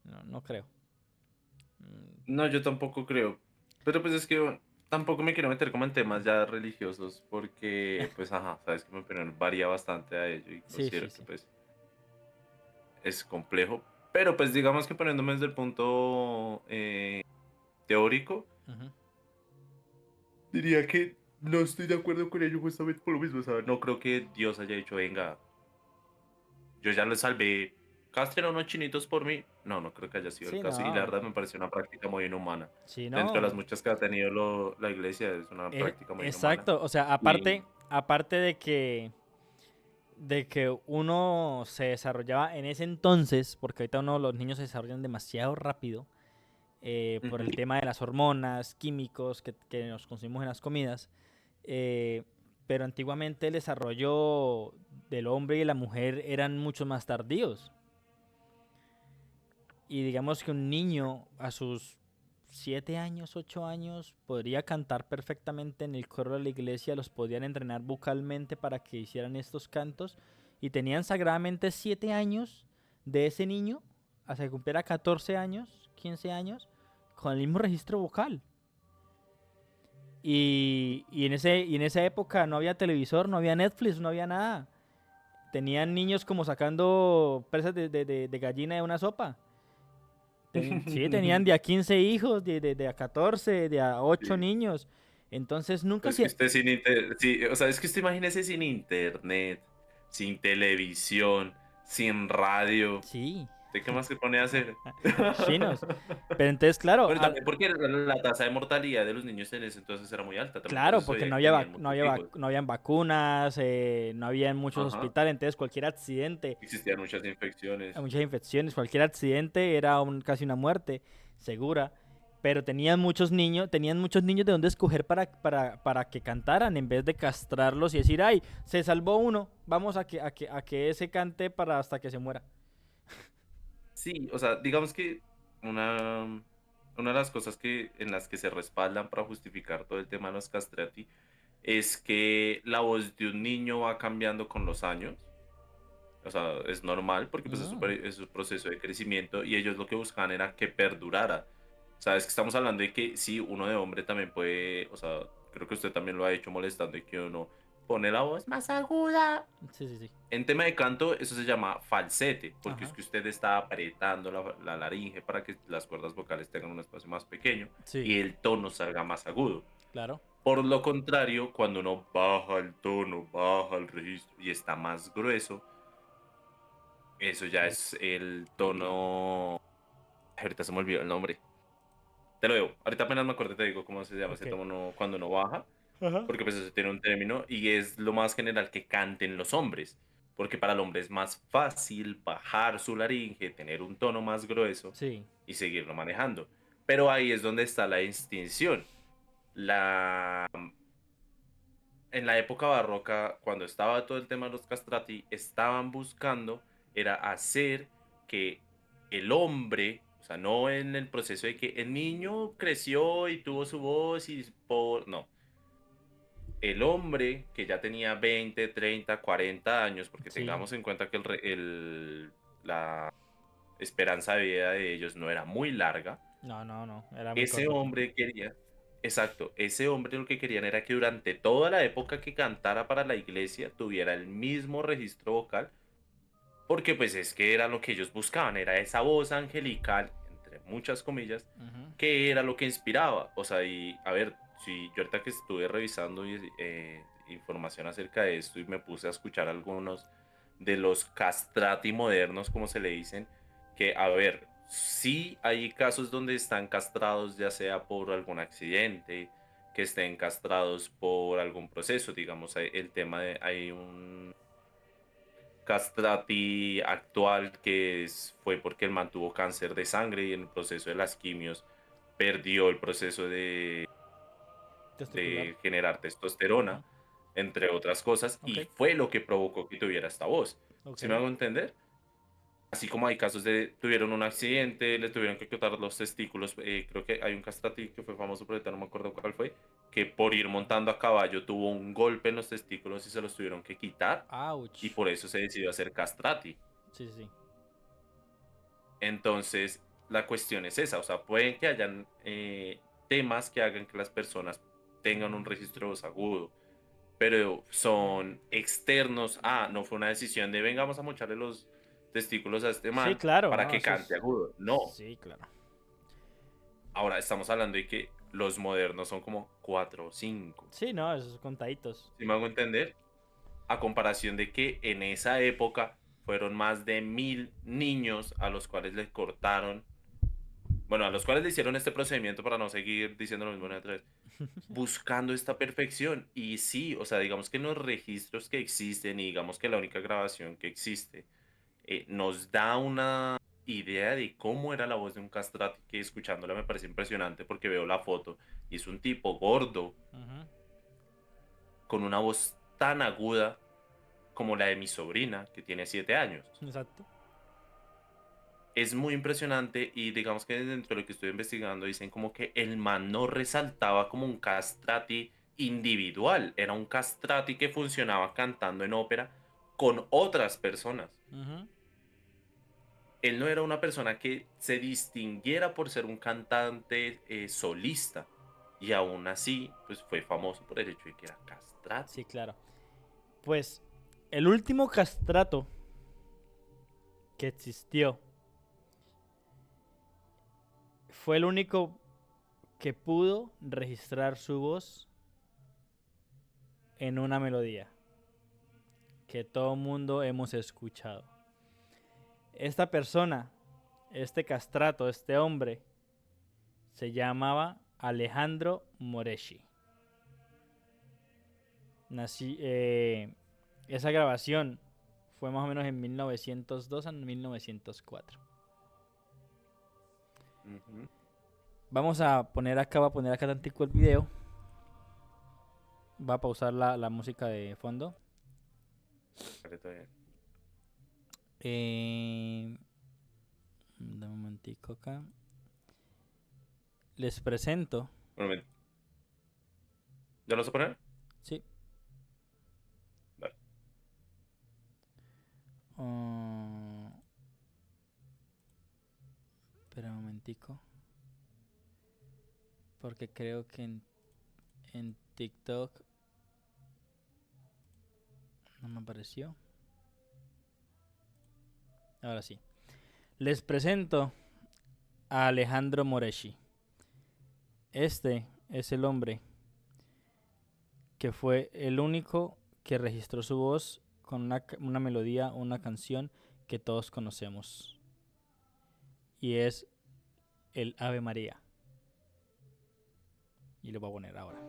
Speaker 1: No, no creo. Mm,
Speaker 2: No, yo tampoco creo. Pero pues es que bueno, tampoco me quiero meter como en temas ya religiosos porque pues ajá, sabes que mi opinión varía bastante a ello y
Speaker 1: sí, sí,
Speaker 2: considero que
Speaker 1: sí.
Speaker 2: pues es complejo. Pero pues digamos que poniéndome desde el punto teórico,
Speaker 1: Ujú.
Speaker 2: diría que no estoy de acuerdo con ello justamente por lo mismo, ¿sabes? No creo que Dios haya dicho, venga, yo ya les salvé, castren a unos chinitos por mí. No, no creo que haya sido el
Speaker 1: Sí,
Speaker 2: caso. Y la
Speaker 1: no.
Speaker 2: verdad me parece una práctica muy inhumana.
Speaker 1: Sí,
Speaker 2: Dentro de las
Speaker 1: no.
Speaker 2: muchas que ha tenido la iglesia, es una práctica muy inhumana.
Speaker 1: Exacto. O sea,
Speaker 2: Y
Speaker 1: aparte de que uno se desarrollaba en ese entonces, porque ahorita los niños se desarrollan demasiado rápido por el
Speaker 2: ujú,
Speaker 1: tema de las hormonas, químicos que nos consumimos en las comidas, eh, pero antiguamente el desarrollo del hombre y la mujer eran mucho más tardíos. Y digamos que un niño a sus 7 años, 8 años, podría cantar perfectamente en el coro de la iglesia, los podían entrenar vocalmente para que hicieran estos cantos y tenían sagradamente 7 años de ese niño hasta que cumpliera 14 años, 15 años, con el mismo registro vocal. Y en esa época no había televisor, no había Netflix, no había nada. Tenían niños como sacando presas de gallina de una sopa. Sí, tenían de a 15 hijos, de a 14, de a 8
Speaker 2: sí.
Speaker 1: niños. Entonces nunca
Speaker 2: Pero es que
Speaker 1: se...
Speaker 2: usted sin sí, o sea, es que usted imagínese sin internet, sin televisión, sin radio.
Speaker 1: Sí.
Speaker 2: ¿De qué más se pone a hacer?
Speaker 1: Chinos. Pero entonces, claro,
Speaker 2: Bueno, también porque la tasa de mortalidad de los niños en ese entonces era muy alta, también por
Speaker 1: claro,
Speaker 2: eso
Speaker 1: porque no había,
Speaker 2: tenían muchos hijos.
Speaker 1: no habían vacunas, no había muchos
Speaker 2: Ajá,
Speaker 1: hospitales, entonces cualquier accidente,
Speaker 2: existían muchas infecciones.
Speaker 1: muchas infecciones, cualquier accidente era casi una muerte segura. Pero tenían muchos niños de dónde escoger para que cantaran en vez de castrarlos y decir, ay, se salvó uno, vamos a que ese cante para hasta que se muera.
Speaker 2: Sí, o sea, digamos que una, una de las cosas en las que se respaldan para justificar todo el tema de los castrati es que la voz de un niño va cambiando con los años. O sea, es normal porque pues
Speaker 1: Mm,
Speaker 2: es su proceso de crecimiento y ellos lo que buscaban era que perdurara. O sea, es que estamos hablando de que sí, uno de hombre también puede, o sea, creo que usted también lo ha hecho molestando y que uno pone la voz más aguda.
Speaker 1: sí, sí, sí.
Speaker 2: En tema de canto, eso se llama falsete, porque es
Speaker 1: Ajá.
Speaker 2: que usted está apretando la laringe para que las cuerdas vocales tengan un espacio más pequeño
Speaker 1: Sí,
Speaker 2: y el tono salga más agudo.
Speaker 1: claro.
Speaker 2: Por lo contrario, cuando uno baja el tono, baja el registro y está más grueso, eso ya es el tono. Ahorita se me olvidó el nombre. Te lo digo. Ahorita apenas me acuerdo, te digo cómo se llama ese
Speaker 1: Ok.
Speaker 2: tono cuando uno baja.
Speaker 1: Ajá.
Speaker 2: Porque pues eso tiene un término y es lo más general que canten los hombres. Porque para el hombre es más fácil bajar su laringe, tener un tono más grueso
Speaker 1: Sí.
Speaker 2: y seguirlo manejando. Pero ahí es donde está la distinción. La... En la época barroca, cuando estaba todo el tema de los castrati, estaban buscando era hacer que el hombre, o sea, no en el proceso de que el niño creció y tuvo su voz y por... No, el hombre que ya tenía 20, 30, 40 años, porque
Speaker 1: Sí.
Speaker 2: tengamos en cuenta que la esperanza de vida de ellos no era muy larga,
Speaker 1: No, no, no. Era muy
Speaker 2: ese
Speaker 1: corto.
Speaker 2: hombre quería, exacto, ese hombre lo que querían era que durante toda la época que cantara para la iglesia tuviera el mismo registro vocal, porque pues es que era lo que ellos buscaban, era esa voz angelical, entre muchas comillas,
Speaker 1: Ujú.
Speaker 2: que era lo que inspiraba. O sea, y a ver, si yo ahorita que estuve revisando información acerca de esto y me puse a escuchar algunos de los castrati modernos, como se le dicen, que a ver, sí hay casos donde están castrados ya sea por algún accidente, que estén castrados por algún proceso, digamos, el tema de, hay un castrati actual fue porque él mantuvo cáncer de sangre y en el proceso de las quimios perdió el proceso
Speaker 1: Testicular.
Speaker 2: de generar testosterona,
Speaker 1: Ajá.
Speaker 2: entre otras cosas,
Speaker 1: Ok.
Speaker 2: y fue lo que provocó que tuviera esta voz.
Speaker 1: Ok.
Speaker 2: ¿Sí me hago entender? Así como hay casos de tuvieron un accidente, le tuvieron que quitar los testículos. Creo que hay un castrati que fue famoso, pero ahorita no me acuerdo cuál fue, que por ir montando a caballo tuvo un golpe en los testículos y se los tuvieron que quitar, y
Speaker 1: Ouch.
Speaker 2: por eso se decidió hacer castrati.
Speaker 1: Sí, sí, sí.
Speaker 2: Entonces, la cuestión es esa, o sea, pueden que hayan temas que hagan que las personas tengan un registro de voz agudo, pero son externos a, no fue una decisión de vengamos a mocharle los testículos a este
Speaker 1: Sí,
Speaker 2: man
Speaker 1: claro,
Speaker 2: para
Speaker 1: no,
Speaker 2: que
Speaker 1: eso
Speaker 2: cante
Speaker 1: es.
Speaker 2: agudo. No,
Speaker 1: Sí, claro.
Speaker 2: ahora estamos hablando de que los modernos son como 4 o 5.
Speaker 1: Sí, no, esos contaditos.
Speaker 2: ¿Sí me hago entender? A comparación de que en esa época fueron más de 1000 niños a los cuales les cortaron, bueno, a los cuales le hicieron este procedimiento para no seguir diciendo lo mismo una y otra vez, buscando esta perfección. Y sí, o sea, digamos que en los registros que existen y digamos que la única grabación que existe nos da una idea de cómo era la voz de un castrati que escuchándola me parece impresionante porque veo la foto y es un tipo gordo
Speaker 1: Ujú.
Speaker 2: con una voz tan aguda como la de mi sobrina que tiene 7 años.
Speaker 1: Exacto.
Speaker 2: Es muy impresionante y digamos que dentro de lo que estoy investigando dicen como que el man no resaltaba como un castrati individual, era un castrati que funcionaba cantando en ópera con otras personas.
Speaker 1: Ujú.
Speaker 2: Él no era una persona que se distinguiera por ser un cantante solista y aún así pues fue famoso por el hecho de que era castrati.
Speaker 1: Sí, claro. Pues el último castrato que existió fue el único que pudo registrar su voz en una melodía que todo mundo hemos escuchado. Esta persona Este castrato, este hombre, se llamaba Alejandro Moreschi. Esa grabación fue más o menos en 1902 a 1904.
Speaker 2: Ujú.
Speaker 1: Vamos a poner acá, tantico el video. Va a pausar la música de fondo.
Speaker 2: Vale, está bien.
Speaker 1: Dame un momentico acá. Les presento.
Speaker 2: Bueno, ¿ya lo vas a poner?
Speaker 1: Sí.
Speaker 2: Dale.
Speaker 1: Espera un momentico. Porque creo que en TikTok no me apareció. Ahora sí. Les presento a Alejandro Moreschi. Este es el hombre que fue el único que registró su voz con una melodía, una canción que todos conocemos. Y es el Ave María. Y lo voy a poner ahora.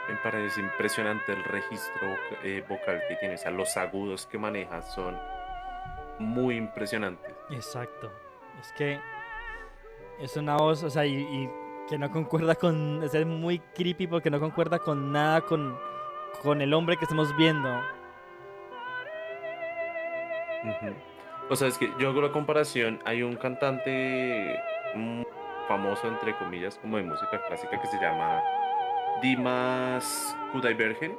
Speaker 2: Me parece impresionante el registro vocal que tiene. O sea, los agudos que maneja son muy impresionantes.
Speaker 1: Exacto. Es que es una voz, o sea, y que no concuerda con... O sea, es muy creepy porque no concuerda con nada con el hombre que estamos viendo.
Speaker 2: Ujú. O sea, es que yo hago la comparación. Hay un cantante famoso, entre comillas, como de música clásica que se llama Dimas Kudaibergen,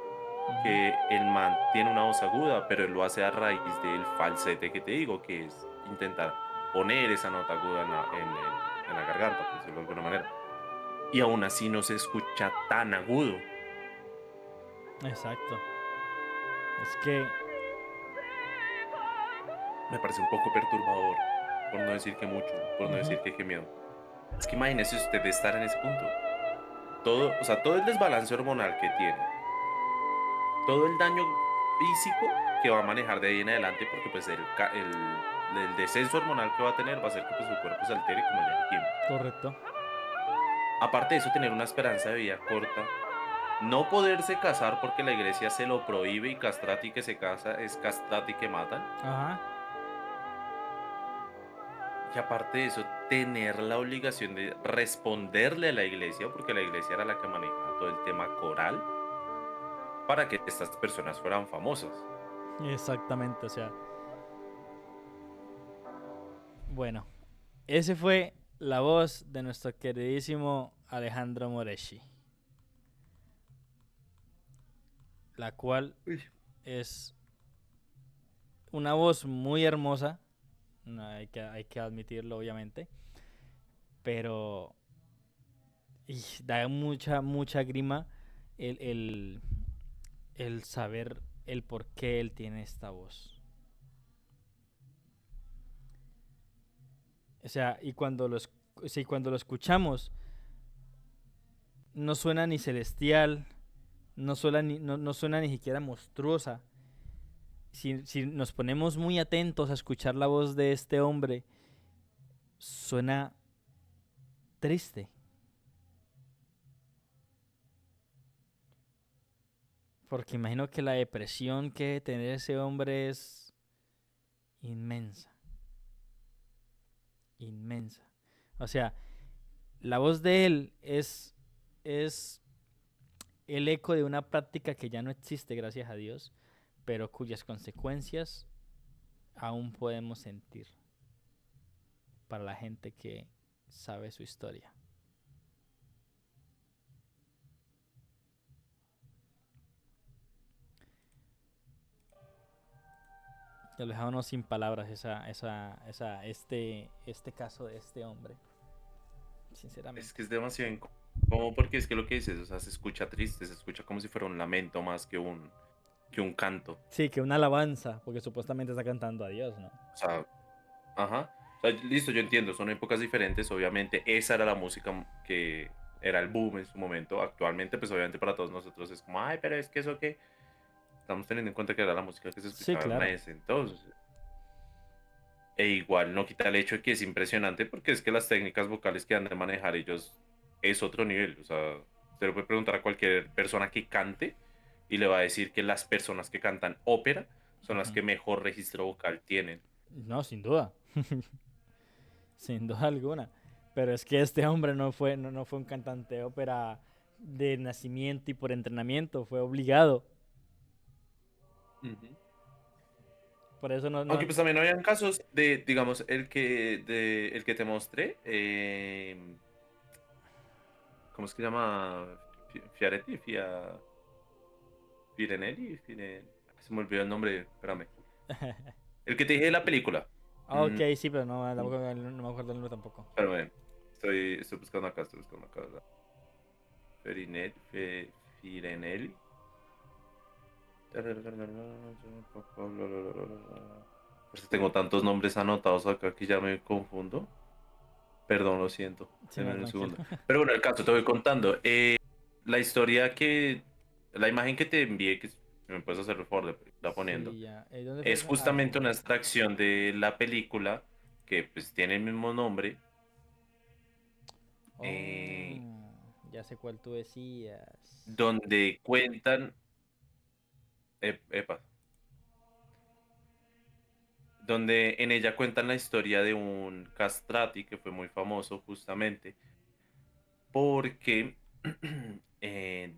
Speaker 2: que el man tiene una voz aguda, pero él lo hace a raíz del falsete que te digo, que es intentar poner esa nota aguda en la garganta, por decirlo de alguna manera. Y aún así no se escucha tan agudo.
Speaker 1: Exacto. Es que...
Speaker 2: Me parece un poco perturbador, por no decir que mucho, por no
Speaker 1: Ujú.
Speaker 2: decir que miedo. Es que imagínese usted de estar en ese punto. Todo, o sea, todo el desbalance hormonal que tiene, todo el daño físico que va a manejar de ahí en adelante, porque pues el descenso hormonal que va a tener va a hacer que pues, su cuerpo se altere, como ya dijimos.
Speaker 1: Correcto.
Speaker 2: Aparte de eso, tener una esperanza de vida corta, no poderse casar porque la iglesia se lo prohíbe y castrati que se casa es castrati que matan.
Speaker 1: Ajá.
Speaker 2: Y aparte de eso, tener la obligación de responderle a la iglesia, porque la iglesia era la que manejaba todo el tema coral, para que estas personas fueran famosas.
Speaker 1: Exactamente, o sea... Bueno, ese fue la voz de nuestro queridísimo Alejandro Moreschi, la cual
Speaker 2: Uy.
Speaker 1: es una voz muy hermosa, no, hay que admitirlo obviamente, pero da mucha grima el, el, el saber el por qué él tiene esta voz. O sea, y cuando lo escuchamos, no suena ni celestial, no suena ni siquiera monstruosa. Si nos ponemos muy atentos a escuchar la voz de este hombre, suena triste. Porque imagino que la depresión que debe tener ese hombre es inmensa, inmensa. O sea, la voz de él es el eco de una práctica que ya no existe, gracias a Dios, pero cuyas consecuencias aún podemos sentir para la gente que sabe su historia. Te lo dejamos sin palabras este caso de este hombre,
Speaker 2: Es
Speaker 1: sinceramente.
Speaker 2: que es demasiado incómodo porque es que lo que dices, o sea, se escucha triste, se escucha como si fuera un lamento más que un canto.
Speaker 1: Sí, que una alabanza, porque supuestamente está cantando a Dios, ¿no?
Speaker 2: O sea, ajá. O sea, listo, yo entiendo, son épocas diferentes, obviamente esa era la música que era el boom en su momento. Actualmente, pues obviamente para todos nosotros es como, ay, pero es que eso que estamos teniendo en cuenta que era la música que se
Speaker 1: Sí,
Speaker 2: escuchaba en
Speaker 1: claro.
Speaker 2: ese entonces. E igual no quita el hecho de que es impresionante porque es que las técnicas vocales que han de manejar ellos es otro nivel. O sea, usted le puede preguntar a cualquier persona que cante y le va a decir que las personas que cantan ópera son las
Speaker 1: Ujú.
Speaker 2: que mejor registro vocal tienen.
Speaker 1: No, sin duda. Sin duda alguna. Pero es que este hombre no fue un cantante de ópera de nacimiento y por entrenamiento, fue obligado.
Speaker 2: Ujú.
Speaker 1: Por eso
Speaker 2: Aunque pues también habían casos de, digamos, el que te mostré, ¿cómo es que se llama? Fiaretti, Firenelli, se me olvidó el nombre, espérame. El que te dije de la película.
Speaker 1: Ah, ok,
Speaker 2: Mm,
Speaker 1: sí, pero no me acuerdo el nombre tampoco.
Speaker 2: espérame, estoy buscando acá, estoy buscando acá. Ferinelli, Firenelli. Pues tengo tantos nombres anotados acá que ya me confundo. Perdón, lo siento.
Speaker 1: Sí, no,
Speaker 2: Deme un
Speaker 1: tranquilo.
Speaker 2: segundo. Pero bueno, el caso te voy contando. La historia que. La imagen que te envié, que si me puedes hacer el favor de irla poniendo,
Speaker 1: Sí, ya. ¿Dónde fue
Speaker 2: es
Speaker 1: eso? Ah, sí.
Speaker 2: justamente una extracción de la película que pues tiene el mismo nombre. eh,
Speaker 1: Oh, ya sé cuál tú decías.
Speaker 2: donde cuentan. Epa, donde en ella cuentan la historia de un castrati que fue muy famoso justamente porque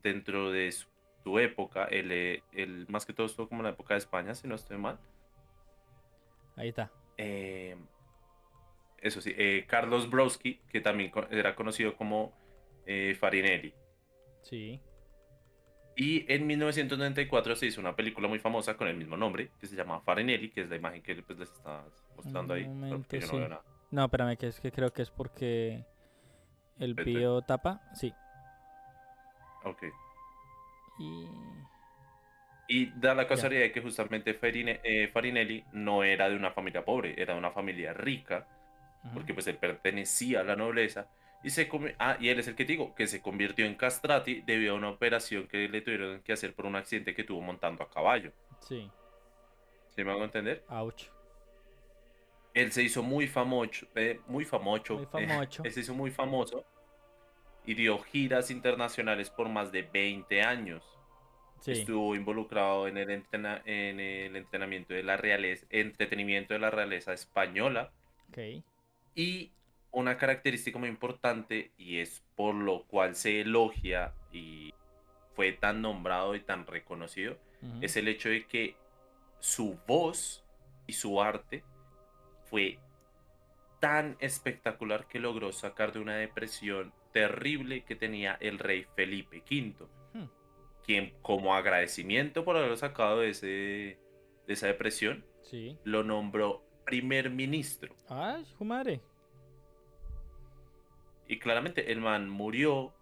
Speaker 2: dentro de su época, él más que todo estuvo como en la época de España, si no estoy mal.
Speaker 1: Ahí está.
Speaker 2: eh, Eso sí, Carlos Browski, que también era conocido como Farinelli.
Speaker 1: Sí.
Speaker 2: Y en 1994 se hizo una película muy famosa con el mismo nombre, que se llama Farinelli, que es la imagen que pues, les está mostrando
Speaker 1: Un
Speaker 2: ahí, pero
Speaker 1: momento,
Speaker 2: porque yo no veo
Speaker 1: sí.
Speaker 2: nada.
Speaker 1: No, espérame, que es que creo que es porque el
Speaker 2: Vete,
Speaker 1: video tapa. Sí.
Speaker 2: ok.
Speaker 1: Y.
Speaker 2: Y da la
Speaker 1: Ya.
Speaker 2: casualidad de que justamente Farinelli no era de una familia pobre, era de una familia rica,
Speaker 1: Ujú.
Speaker 2: porque pues él pertenecía a la nobleza. Y él es el que te digo, que se convirtió en castrati debido a una operación que le tuvieron que hacer por un accidente que tuvo montando a caballo.
Speaker 1: Sí.
Speaker 2: ¿Sí me hago entender?
Speaker 1: Ouch.
Speaker 2: Él se hizo muy
Speaker 1: Muy
Speaker 2: famoso,
Speaker 1: famoso.
Speaker 2: él se hizo muy famoso y dio giras internacionales por más de 20 años.
Speaker 1: Sí.
Speaker 2: Estuvo involucrado en el entrenamiento de la realeza, entretenimiento de la realeza española.
Speaker 1: Ok.
Speaker 2: Y una característica muy importante, y es por lo cual se elogia y fue tan nombrado y tan reconocido,
Speaker 1: Ujú.
Speaker 2: es el hecho de que su voz y su arte fue tan espectacular que logró sacar de una depresión terrible que tenía el rey Felipe V,
Speaker 1: Hmm.
Speaker 2: quien como agradecimiento por haberlo sacado de esa depresión,
Speaker 1: Sí.
Speaker 2: lo nombró primer ministro.
Speaker 1: Ay, su madre.
Speaker 2: Y claramente el man murió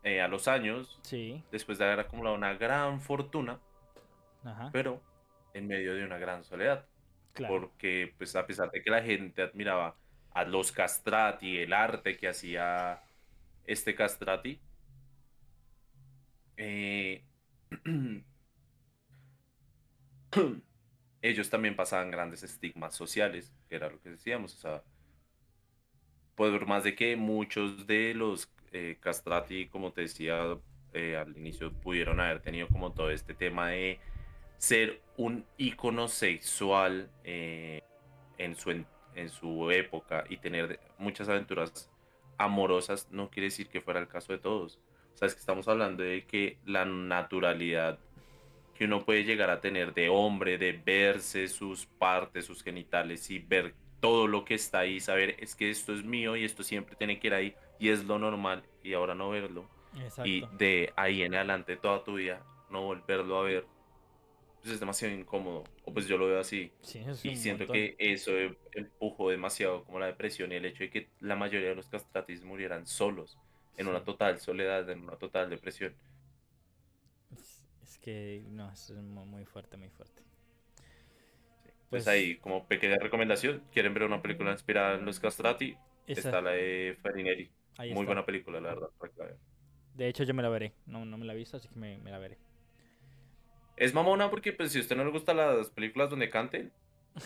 Speaker 2: a los años,
Speaker 1: Sí.
Speaker 2: después de haber acumulado una gran fortuna,
Speaker 1: Ajá.
Speaker 2: pero en medio de una gran soledad.
Speaker 1: Claro.
Speaker 2: Porque pues a pesar de que la gente admiraba a los castrati, el arte que hacía este castrati, eh, ellos también pasaban grandes estigmas sociales, que era lo que decíamos. O sea, por más de que muchos de los castrati, como te decía al inicio, pudieron haber tenido como todo este tema de ser un ícono sexual en en su época y tener muchas aventuras amorosas, no quiere decir que fuera el caso de todos. O sea, es que estamos hablando de que la naturalidad que uno puede llegar a tener de hombre, de verse sus partes, sus genitales y ver todo lo que está ahí, saber es que esto es mío y esto siempre tiene que ir ahí y es lo normal y ahora no verlo y
Speaker 1: Exacto.
Speaker 2: de ahí en adelante toda tu vida no volverlo a ver, pues es demasiado incómodo, o pues yo lo veo así.
Speaker 1: Sí, es
Speaker 2: Y
Speaker 1: un
Speaker 2: siento
Speaker 1: montón.
Speaker 2: que eso empujó demasiado como la depresión y el hecho de que la mayoría de los castratis murieran solos, en una
Speaker 1: Sí.
Speaker 2: total soledad, en una total depresión.
Speaker 1: Es que no, es muy fuerte, muy fuerte.
Speaker 2: Sí. Entonces
Speaker 1: Pues
Speaker 2: ahí, como pequeña recomendación, quieren ver una película inspirada en los castrati,
Speaker 1: esa,
Speaker 2: está la de Farinelli.
Speaker 1: ahí
Speaker 2: Muy
Speaker 1: está.
Speaker 2: buena película, la verdad, para que la vean.
Speaker 1: De hecho, yo me la veré. No, no me la he visto, así que me la veré.
Speaker 2: Es mamona porque pues si a usted no le gustan las películas donde canten,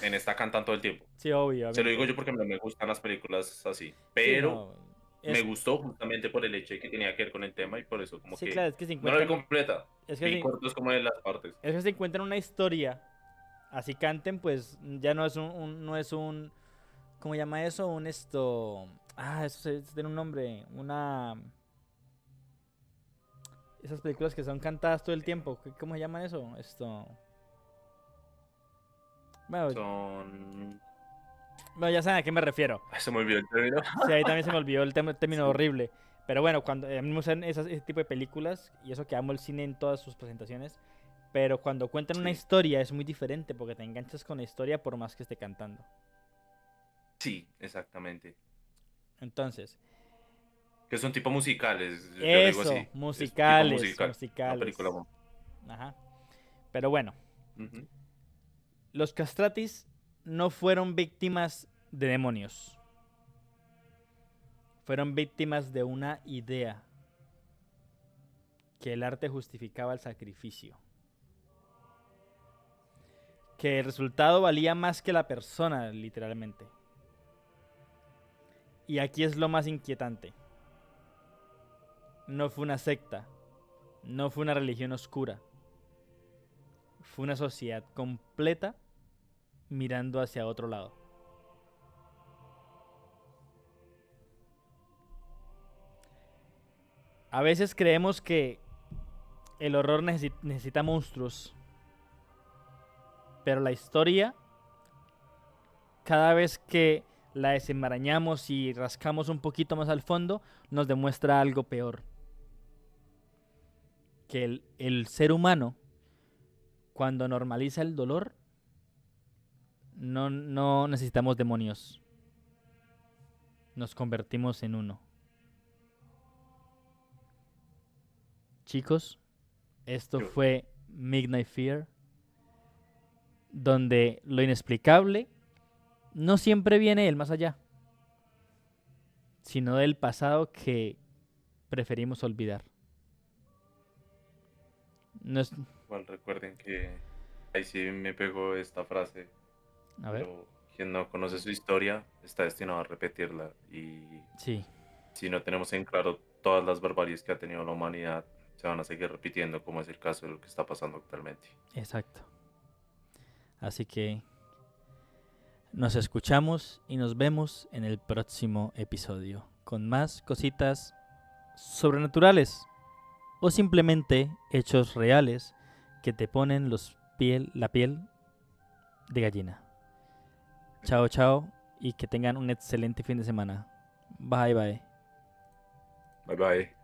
Speaker 2: en esta cantan todo el tiempo.
Speaker 1: Sí,
Speaker 2: Se lo digo
Speaker 1: obviamente.
Speaker 2: yo porque me gustan las películas así,
Speaker 1: Sí,
Speaker 2: pero
Speaker 1: no.
Speaker 2: me
Speaker 1: Es,
Speaker 2: gustó justamente por el hecho de que tenía que ver con el tema y por eso como
Speaker 1: sí,
Speaker 2: que
Speaker 1: claro, es que se
Speaker 2: no la vi
Speaker 1: encuentran.
Speaker 2: completa,
Speaker 1: Es que
Speaker 2: vi
Speaker 1: si,
Speaker 2: cortos como de las partes.
Speaker 1: es que se encuentran una historia. Así canten, pues ya no es no es un. ¿Cómo llama eso? Un esto. Ah, eso tiene un nombre. Una. Esas películas que son cantadas todo el tiempo. ¿Cómo se llama eso? Esto. Bueno,
Speaker 2: Son...
Speaker 1: bueno, ya saben a qué me refiero.
Speaker 2: Ay, se me olvidó el término.
Speaker 1: Sí, ahí también se me olvidó el término
Speaker 2: Sí,
Speaker 1: horrible. Pero bueno, cuando a mí me gustan ese tipo de películas, y eso que amo el cine en todas sus presentaciones, pero cuando cuentan una
Speaker 2: sí,
Speaker 1: historia es muy diferente porque te enganchas con la historia por más que esté cantando.
Speaker 2: sí, exactamente.
Speaker 1: Entonces,
Speaker 2: Que son tipo musicales, yo le digo
Speaker 1: eso,
Speaker 2: así, es tipo
Speaker 1: musicales,
Speaker 2: musical, una película.
Speaker 1: musicales. Ajá. Pero bueno,
Speaker 2: Ujú.
Speaker 1: los castratis no fueron víctimas de demonios. Fueron víctimas de una idea, que el arte justificaba el sacrificio. Que el resultado valía más que la persona, literalmente. Y aquí es lo más inquietante. No fue una secta, no fue una religión oscura, fue una sociedad completa mirando hacia otro lado. A veces creemos que el horror necesita monstruos, pero la historia, cada vez que la desenmarañamos y rascamos un poquito más al fondo, nos demuestra algo peor. Que el ser humano, cuando normaliza el dolor, no necesitamos demonios. Nos convertimos en uno. Chicos, esto
Speaker 2: Yo-
Speaker 1: fue Midnight Fear, donde lo inexplicable no siempre viene del más allá, sino del pasado que preferimos olvidar. No es-
Speaker 2: Igual recuerden que ahí sí me pegó esta frase,
Speaker 1: A ver,
Speaker 2: pero quien no conoce su historia está destinado a repetirla y
Speaker 1: sí,
Speaker 2: si no tenemos en claro todas las barbaries que ha tenido la humanidad, se van a seguir repitiendo como es el caso de lo que está pasando actualmente.
Speaker 1: exacto. Así que nos escuchamos y nos vemos en el próximo episodio con más cositas sobrenaturales o simplemente hechos reales que te ponen la piel de gallina. Chao, chao y que tengan un excelente fin de semana. Bye, bye.
Speaker 2: Bye bye.